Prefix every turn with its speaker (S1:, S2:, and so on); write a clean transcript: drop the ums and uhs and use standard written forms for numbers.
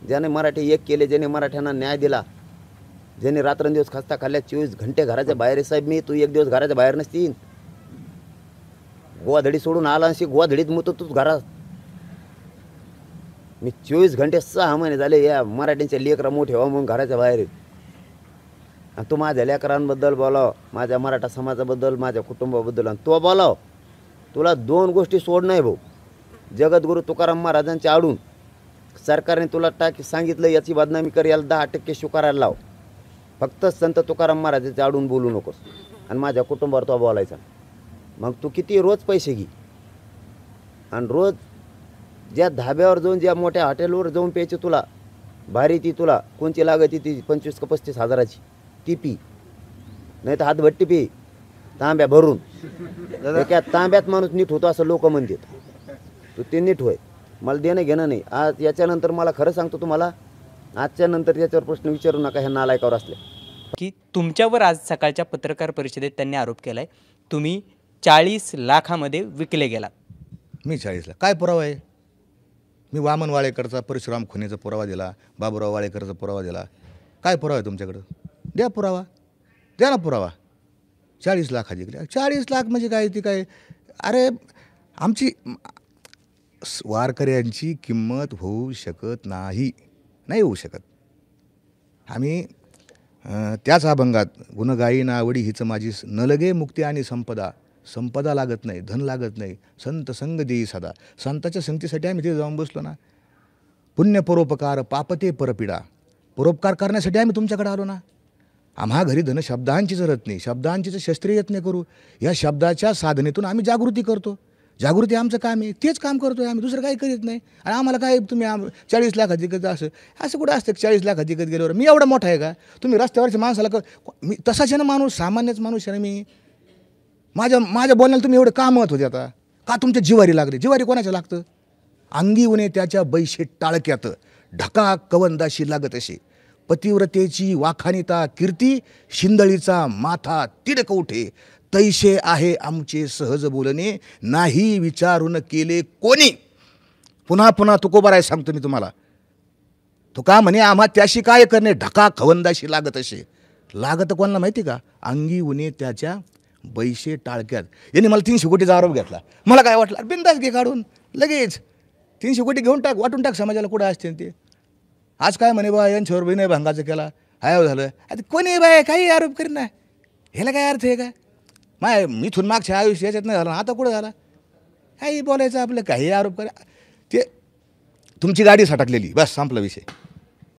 S1: ज्याने मराठी एक केले, ज्याने मराठ्यांना न्याय दिला, ज्याने रात्रंदिवस खस्ता खाल्ल्या, 24 घंटे घराच्या बाहेर आहे साहेब मी. तू एक दिवस घराच्या बाहेर नसतील. गोवाधडी सोडून आला अशी गोवाधडीत मुतो तूच घरात. मी 24 घंटे 6 महिने झाले या मराठींच्या लेकरं मोठे व्हा म्हणून घराच्या बाहेर आहे. आणि तू माझ्या लेकरांबद्दल बोलाव, माझ्या मराठा समाजाबद्दल, माझ्या कुटुंबाबद्दल, आणि तो बोलाव. तुला 2 गोष्टी सोड नाही भाऊ. जगद्गुरू तुकाराम महाराजांच्या आडून सरकारने तुला सांगितलं याची बदनामी कर, याला 10% शुकारायला लाव. फक्त संत तुकाराम महाराजांच्या आडून बोलू नकोस. आणि माझ्या कुटुंबावर तो बोलायचा. मग तू किती रोज पैसे घे आणि रोज ज्या धाब्यावर जाऊन, ज्या मोठ्या हॉटेलवर जाऊन प्यायची तुला भारी, ती तुला कोणची लागत ती 25 का 35 हजाराची ती पी, नाही तर हातभट्टी पी तांब्या भरून. एका तांब्यात माणूस नीट होतो असं लोक म्हणतात. तू ते नीट होय, मला देणं घेणं नाही. आज याच्यानंतर मला खरं सांगतो तुम्हाला, आजच्या नंतर याच्यावर प्रश्न विचारू नका ह्या नालायकावर असले
S2: की तुमच्यावर आज सकाळच्या पत्रकार परिषदेत त्यांनी आरोप केला आहे तुम्ही 40 लाखामध्ये विकले गेलात.
S3: मी 40 लाख काय पुरावा आहे? मी वामन वाळेकरचा, परशुराम खुनेचा पुरावा दिला, बाबूराव वाळेकरचा पुरावा दिला. काय पुरावा आहे तुमच्याकडं? द्या पुरावा, द्या ना पुरावा. 40 लाखाची 40 लाख म्हणजे काय? ती काय? अरे आमची वारकऱ्यांची किंमत होऊ शकत नाही, नाही होऊ शकत. आम्ही त्याच अभंगात गुणगायी ना आवडी हीच माझी न लगे मुक्ती आणि संपदा. संपदा लागत नाही, धन लागत नाही, संत संग देई सदा. संताच्या संगतीसाठी आम्ही तिथे जाऊन बसलो ना. पुण्य परोपकार पापते परपिडा. परोपकार करण्यासाठी आम्ही तुमच्याकडे आलो ना. आम्हा घरी धन शब्दांची जरत नाही, शब्दांचीच शस्त्रीय यत्न करू. या शब्दाच्या साधनेतून आम्ही जागृती करतो. जागृती आमचं काम आहे, तेच काम करतो आहे आम्ही, दुसरं काही करीत नाही. आणि आम्हाला काय तुम्ही 40 लाख अधिकत असं असं कुठं असतं? 40 लाख अधिकत गेल्यावर मी एवढा मोठा आहे का? तुम्ही रस्त्यावरच्या माणसाला मी तसाच आहे ना माणूस, सामान्यच माणूस आहे ना मी. माझ्या बोलण्याला तुम्ही एवढं का मत होते आता? का तुमच्या जिवारी लागले? जिवारी कोणाच्या लागतं? अंगी उणे त्याच्या बैशे टाळक्यात, ढका कवंदाशी लागत असे. पतिव्रतेची वाखानिता कीर्ती, शिंदळीचा माथा तिडक उठे. तैसे आहे आमचे सहज बोलणे, नाही विचारून केले कोणी. पुन्हा पुन्हा तुकोबाराय सांगतो मी तुम्हाला. तुका म्हणे आम्हा त्याशी काय करणे, ढका खवंदाशी लागत असे. लागत कोणाला माहिती का? अंगी उणे त्याच्या बैशे टाळक्यात. यांनी मला 300 कोटीचा आरोप घेतला. मला काय वाटलं, बिंदास घे काढून लगेच 300 कोटी घेऊन टाक, वाटून टाक समाजाला. कुठं असते ते? आज काय म्हणे बा यांच्यावर विनय भंगाचं केला, हाय झालं. आता कोणी बाय काही आरोप करीत ना, ह्याला काय अर्थ आहे का? मिथून मागच्या आयुष्य याच्यात नाही झाला, आता कुठं झाला? काही बोलायचं आपलं, काही आरोप करा. ते तुमची गाडी सटकलेली, बस संपला विषय.